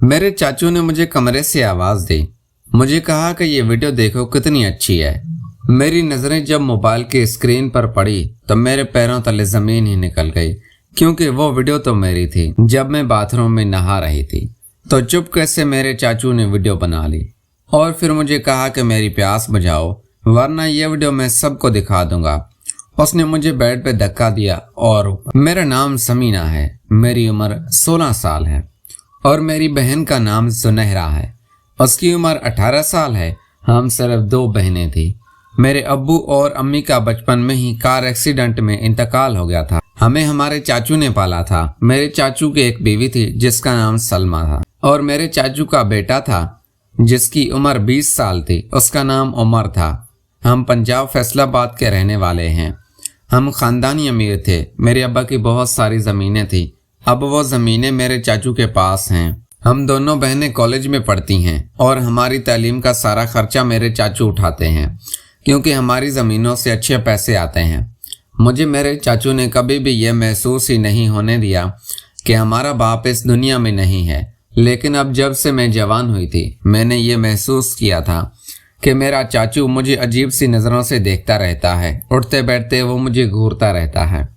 मेरे चाचू ने मुझे कमरे से आवाज़ दी। मुझे कहा कि ये वीडियो देखो कितनी अच्छी है। मेरी नज़रें जब मोबाइल की स्क्रीन पर पड़ी तो मेरे पैरों तले ज़मीन ही निकल गई, क्योंकि वो वीडियो तो मेरी थी जब मैं बाथरूम में नहा रही थी। तो चुपके से मेरे चाचू ने वीडियो बना ली और फिर मुझे कहा कि मेरी प्यास बुझाओ, वरना ये वीडियो मैं सबको दिखा दूंगा। उसने मुझे बेड पे धक्का दिया और मेरा नाम समीना है, मेरी उम्र 16 साल है और मेरी बहन का नाम सुनहरा है, उसकी उम्र 18 साल है। हम सिर्फ 2 बहनें थी। मेरे अब्बू और अम्मी का बचपन में ही कार एक्सीडेंट में इंतकाल हो गया था। हमें हमारे चाचू ने पाला था। मेरे चाचू की एक बीवी थी जिसका नाम सलमा था और मेरे चाचू का बेटा था जिसकी उम्र 20 साल थी, उसका नाम उमर था। हम पंजाब फैसलाबाद के रहने वाले हैं। हम खानदानी अमीर थे। मेरे अब्बा की बहुत सारी ज़मीनें थी। अब वो ज़मीनें मेरे चाचू के पास हैं। हम दोनों बहनें कॉलेज में पढ़ती हैं और हमारी तालीम का सारा खर्चा मेरे चाचू उठाते हैं, क्योंकि हमारी ज़मीनों से अच्छे पैसे आते हैं। मुझे मेरे चाचू ने कभी भी यह महसूस ही नहीं होने दिया कि हमारा बाप इस दुनिया में नहीं है, लेकिन अब जब से मैं जवान हुई थी मैंने ये महसूस किया था कि मेरा चाचू मुझे अजीब सी नज़रों से देखता रहता है। उठते बैठते वो मुझे घूरता रहता है।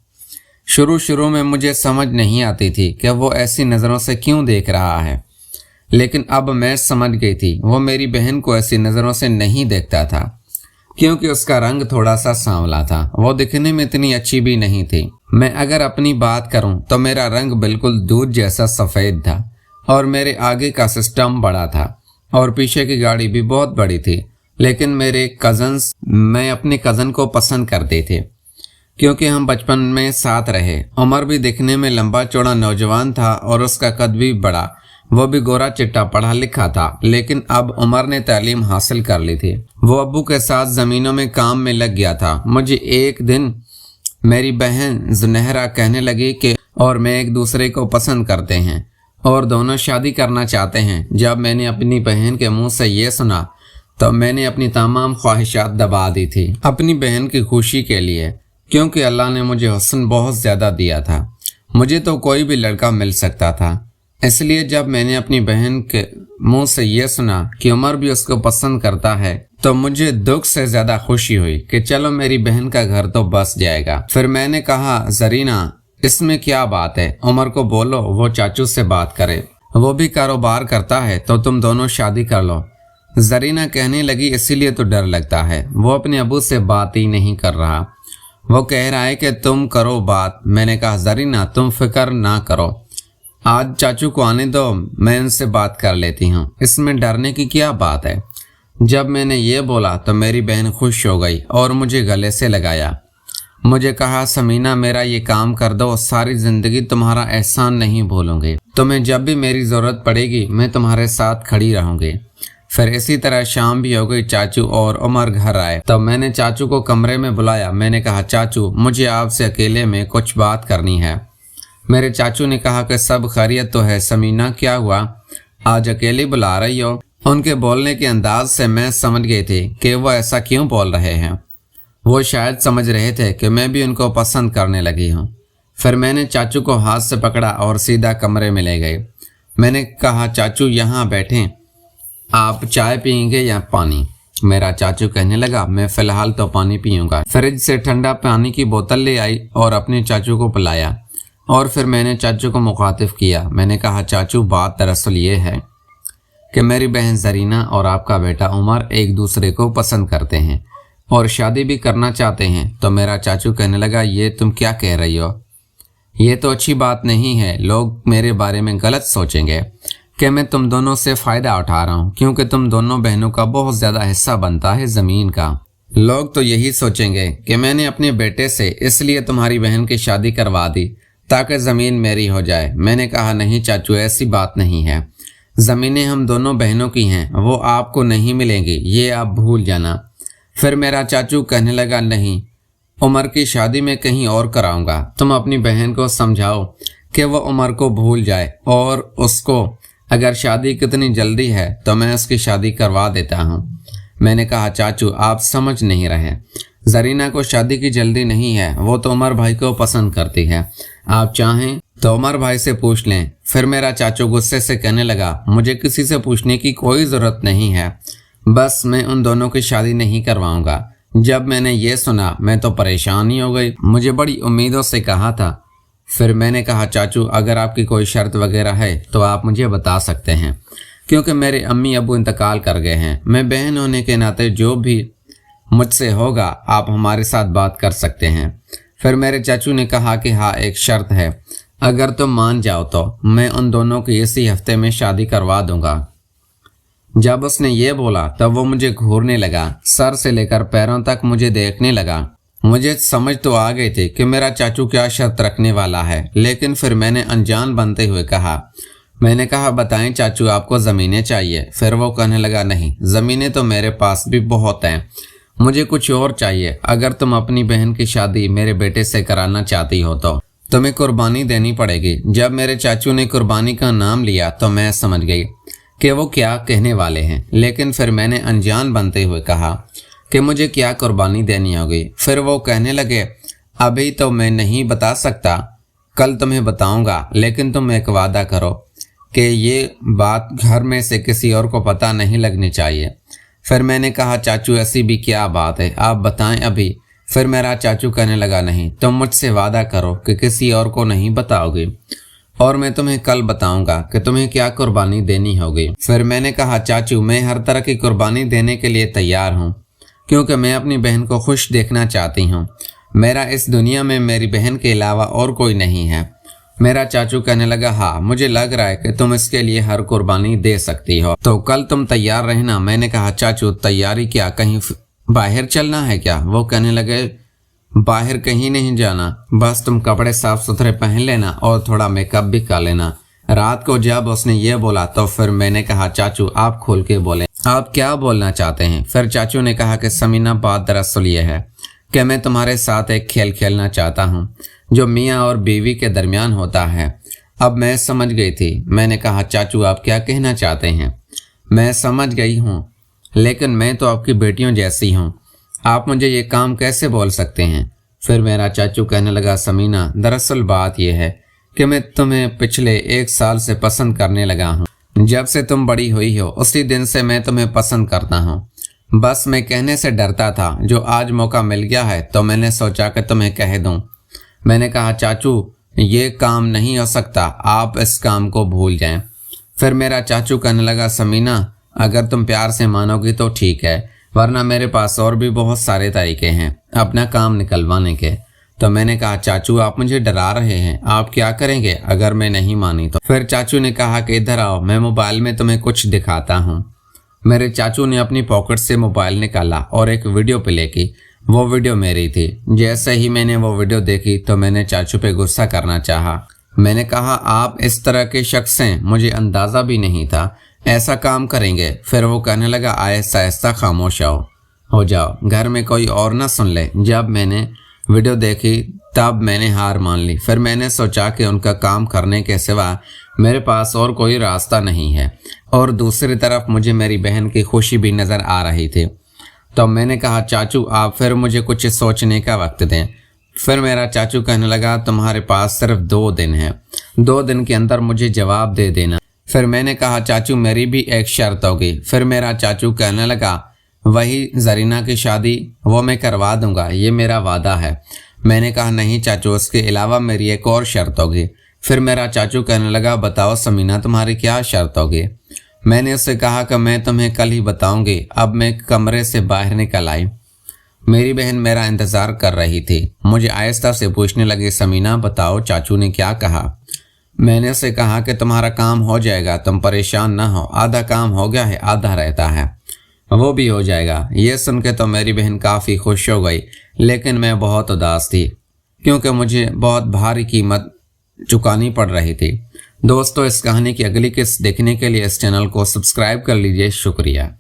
शुरू में मुझे समझ नहीं आती थी कि वो ऐसी नज़रों से क्यों देख रहा है, लेकिन अब मैं समझ गई थी वो मेरी बहन को ऐसी नज़रों से नहीं देखता था, क्योंकि उसका रंग थोड़ा सा सांवला था। वो दिखने में इतनी अच्छी भी नहीं थी। मैं अगर अपनी बात करूं तो मेरा रंग बिल्कुल दूध जैसा सफ़ेद था और मेरे आगे का सिस्टम बड़ा था और पीछे की गाड़ी भी बहुत बड़ी थी। लेकिन मैं अपने कज़न को पसंद करते थे, क्योंकि हम बचपन में साथ रहे। उमर भी दिखने में लंबा चौड़ा नौजवान था और उसका कद भी बड़ा। वो भी गोरा चिट्टा पढ़ा लिखा था, लेकिन अब उमर ने तालीम हासिल कर ली थी। वो अब्बू के साथ ज़मीनों में काम में लग गया था। मुझे एक दिन मेरी बहन सुनहरा कहने लगी कि और मैं एक दूसरे को पसंद करते हैं और दोनों शादी करना चाहते हैं। जब मैंने अपनी बहन के मुंह से ये सुना तो मैंने अपनी तमाम ख्वाहिशात दबा दी थी अपनी बहन की खुशी के लिए, क्योंकि अल्लाह ने मुझे हुस्न बहुत ज़्यादा दिया था। मुझे तो कोई भी लड़का मिल सकता था। इसलिए जब मैंने अपनी बहन के मुंह से ये सुना कि उमर भी उसको पसंद करता है तो मुझे दुख से ज़्यादा खुशी हुई कि चलो मेरी बहन का घर तो बस जाएगा। फिर मैंने कहा, जरीना इसमें क्या बात है, उमर को बोलो वो चाचू से बात करे, वो भी कारोबार करता है तो तुम दोनों शादी कर लो। जरीना कहने लगी, इसीलिए तो डर लगता है, वो अपने अबू से बात ही नहीं कर रहा, वो कह रहा है कि तुम करो बात। मैंने कहा, जरीना तुम फिक्र ना करो, आज चाचू को आने दो, मैं उनसे बात कर लेती हूँ, इसमें डरने की क्या बात है। जब मैंने ये बोला तो मेरी बहन खुश हो गई और मुझे गले से लगाया। मुझे कहा, समीना मेरा ये काम कर दो, सारी ज़िंदगी तुम्हारा एहसान नहीं भूलूंगी, तुम्हें जब भी मेरी ज़रूरत पड़ेगी मैं तुम्हारे साथ खड़ी रहूँगी। फिर इसी तरह शाम भी हो गई। चाचू और उमर घर आए तब मैंने चाचू को कमरे में बुलाया। मैंने कहा, चाचू मुझे आपसे अकेले में कुछ बात करनी है। मेरे चाचू ने कहा कि सब खैरियत तो है, समीना क्या हुआ, आज अकेली बुला रही हो। उनके बोलने के अंदाज से मैं समझ गई थी कि वो ऐसा क्यों बोल रहे हैं। वो शायद समझ रहे थे कि मैं भी उनको पसंद करने लगी हूँ। फिर मैंने चाचू को हाथ से पकड़ा और सीधा कमरे में ले गई। मैंने कहा, चाचू यहाँ बैठें, आप चाय पियेंगे या पानी। मेरा चाचू कहने लगा, मैं फ़िलहाल तो पानी पीऊँगा। फ्रिज से ठंडा पानी की बोतल ले आई और अपने चाचू को पिलाया और फिर मैंने चाचू को मुखातिब किया। मैंने कहा, चाचू बात दरअसल ये है कि मेरी बहन जरीना और आपका बेटा उमर एक दूसरे को पसंद करते हैं और शादी भी करना चाहते हैं। तो मेरा चाचू कहने लगा, ये तुम क्या कह रही हो, ये तो अच्छी बात नहीं है, लोग मेरे बारे में गलत सोचेंगे कि मैं तुम दोनों से फ़ायदा उठा रहा हूँ, क्योंकि तुम दोनों बहनों का बहुत ज़्यादा हिस्सा बनता है ज़मीन का। लोग तो यही सोचेंगे कि मैंने अपने बेटे से इसलिए तुम्हारी बहन की शादी करवा दी ताकि ज़मीन मेरी हो जाए। मैंने कहा, नहीं चाचू ऐसी बात नहीं है, ज़मीनें हम दोनों बहनों की हैं, वो आपको नहीं मिलेंगी, ये आप भूल जाना। फिर मेरा चाचू कहने लगा, नहीं, उमर की शादी में कहीं और कराऊंगा, तुम अपनी बहन को समझाओ कि वो उमर को भूल जाए और उसको अगर शादी कितनी जल्दी है तो मैं उसकी शादी करवा देता हूँ। मैंने कहा, चाचू आप समझ नहीं रहे, जरीना को शादी की जल्दी नहीं है, वो तो उमर भाई को पसंद करती है, आप चाहें तो उमर भाई से पूछ लें, फिर मेरा चाचू गुस्से से कहने लगा, मुझे किसी से पूछने की कोई ज़रूरत नहीं है, बस मैं उन दोनों की शादी नहीं करवाऊंगा। जब मैंने ये सुना मैं तो परेशान ही हो गई। मुझे बड़ी उम्मीदों से कहा था। फिर मैंने कहा, चाचू अगर आपकी कोई शर्त वगैरह है तो आप मुझे बता सकते हैं, क्योंकि मेरे अम्मी अबू इंतकाल कर गए हैं। मैं बहन होने के नाते जो भी मुझसे होगा आप हमारे साथ बात कर सकते हैं। फिर मेरे चाचू ने कहा कि हाँ, एक शर्त है, अगर तुम मान जाओ तो मैं उन दोनों की इसी हफ्ते में शादी करवा दूंगा। जब उसने ये बोला तब वो मुझे घूरने लगा, सर से लेकर पैरों तक मुझे देखने लगा। मुझे समझ तो आ गई थी कि मेरा चाचू क्या शर्त रखने वाला है, लेकिन फिर मैंने अनजान बनते हुए कहा, मैंने कहा बताएं चाचू आपको ज़मीनें चाहिए। फिर वो कहने लगा, नहीं, ज़मीनें तो मेरे पास भी बहुत हैं, मुझे कुछ और चाहिए। अगर तुम अपनी बहन की शादी मेरे बेटे से कराना चाहती हो तो तुम्हें कुर्बानी देनी पड़ेगी। जब मेरे चाचू ने कुर्बानी का नाम लिया तो मैं समझ गई कि वो क्या कहने वाले हैं, लेकिन फिर मैंने अनजान बनते हुए कहा कि मुझे क्या कुर्बानी देनी होगी। फिर वो कहने लगे, अभी तो मैं नहीं बता सकता, कल तुम्हें बताऊंगा, लेकिन तुम एक वादा करो कि ये बात घर में से किसी और को पता नहीं लगनी चाहिए। फिर मैंने कहा, चाचू ऐसी भी क्या बात है, आप बताएं अभी। फिर मेरा चाचू कहने लगा, नहीं, तुम मुझसे वादा करो कि किसी और को नहीं बताओगे और मैं तुम्हें कल बताऊंगा कि तुम्हें क्या कुर्बानी देनी होगी। फिर मैंने कहा, चाचू मैं हर तरह की कुर्बानी देने के लिए तैयार हूँ, क्योंकि मैं अपनी बहन को खुश देखना चाहती हूँ। मेरा इस दुनिया में मेरी बहन के अलावा और कोई नहीं है। मेरा चाचू कहने लगा, हाँ, मुझे लग रहा है कि तुम इसके लिए हर कुर्बानी दे सकती हो, तो कल तुम तैयार रहना। मैंने कहा, चाचू तैयारी क्या, कहीं बाहर चलना है क्या? वो कहने लगे, बाहर कहीं नहीं जाना, बस तुम कपड़े साफ सुथरे पहन लेना और थोड़ा मेकअप भी कर लेना। रात को जब उसने ये बोला तो फिर मैंने कहा, चाचू आप खोल के बोले, आप क्या बोलना चाहते हैं? फिर चाचू ने कहा कि समीना, बात दरअसल ये है कि मैं तुम्हारे साथ एक खेल खेलना चाहता हूँ जो मियाँ और बीवी के दरमियान होता है। अब मैं समझ गई थी। मैंने कहा, चाचू आप क्या कहना चाहते हैं? मैं समझ गई हूँ, लेकिन मैं तो आपकी बेटियों जैसी हूँ, आप मुझे ये काम कैसे बोल सकते हैं? फिर मेरा चाचू कहने लगा, समीना दरअसल बात यह है कि मैं तुम्हें पिछले 1 साल से पसंद करने लगा हूँ। जब से तुम बड़ी हुई हो उसी दिन से मैं तुम्हें पसंद करता हूँ। बस मैं कहने से डरता था, जो आज मौका मिल गया है तो मैंने सोचा कि तुम्हें कह दूँ। मैंने कहा, चाचू ये काम नहीं हो सकता, आप इस काम को भूल जाएं। फिर मेरा चाचू कहने लगा, समीना अगर तुम प्यार से मानोगी तो ठीक है, वरना मेरे पास और भी बहुत सारे तरीके हैं अपना काम निकलवाने के। तो मैंने कहा, चाचू आप मुझे डरा रहे हैं, आप क्या करेंगे अगर मैं नहीं मानी तो? फिर चाचू ने कहा कि इधर आओ, मैं मोबाइल में तुम्हें कुछ दिखाता हूँ। मेरे चाचू ने अपनी पॉकेट से मोबाइल निकाला और एक वीडियो प्ले की। वो वीडियो मेरी थी। जैसे ही मैंने वो वीडियो देखी तो मैंने चाचू पे गुस्सा करना चाहा। मैंने कहा, आप इस तरह के शख्स हैं, मुझे अंदाज़ा भी नहीं था ऐसा काम करेंगे। फिर वो कहने लगा, आहिस्ता आहिस्ता खामोश हो जाओ, घर में कोई और ना सुन ले। जब मैंने वीडियो देखी तब मैंने हार मान ली। फिर मैंने सोचा कि उनका काम करने के सिवा मेरे पास और कोई रास्ता नहीं है, और दूसरी तरफ मुझे मेरी बहन की खुशी भी नज़र आ रही थी। तो मैंने कहा, चाचू आप फिर मुझे कुछ सोचने का वक्त दें। फिर मेरा चाचू कहने लगा, तुम्हारे पास सिर्फ 2 दिन हैं, 2 दिन के अंदर मुझे जवाब दे देना। फिर मैंने कहा, चाचू मेरी भी एक शर्त होगी। फिर मेरा चाचू कहने लगा, वही जरीना की शादी वो मैं करवा दूंगा, ये मेरा वादा है। मैंने कहा, नहीं चाचू, उसके अलावा मेरी एक और शर्त होगी। फिर मेरा चाचू कहने लगा, बताओ समीना तुम्हारी क्या शर्त होगी? मैंने उससे कहा कि मैं तुम्हें कल ही बताऊंगी। अब मैं कमरे से बाहर निकल आई। मेरी बहन मेरा इंतज़ार कर रही थी। मुझे आहिस्ता से पूछने लगी, समीना बताओ चाचू ने क्या कहा? मैंने उसे कहा कि तुम्हारा काम हो जाएगा, तुम परेशान ना हो, आधा काम हो गया है, आधा रहता है, वो भी हो जाएगा। ये सुन के तो मेरी बहन काफ़ी खुश हो गई, लेकिन मैं बहुत उदास थी क्योंकि मुझे बहुत भारी कीमत चुकानी पड़ रही थी। दोस्तों, इस कहानी की अगली किस्त देखने के लिए इस चैनल को सब्सक्राइब कर लीजिए। शुक्रिया।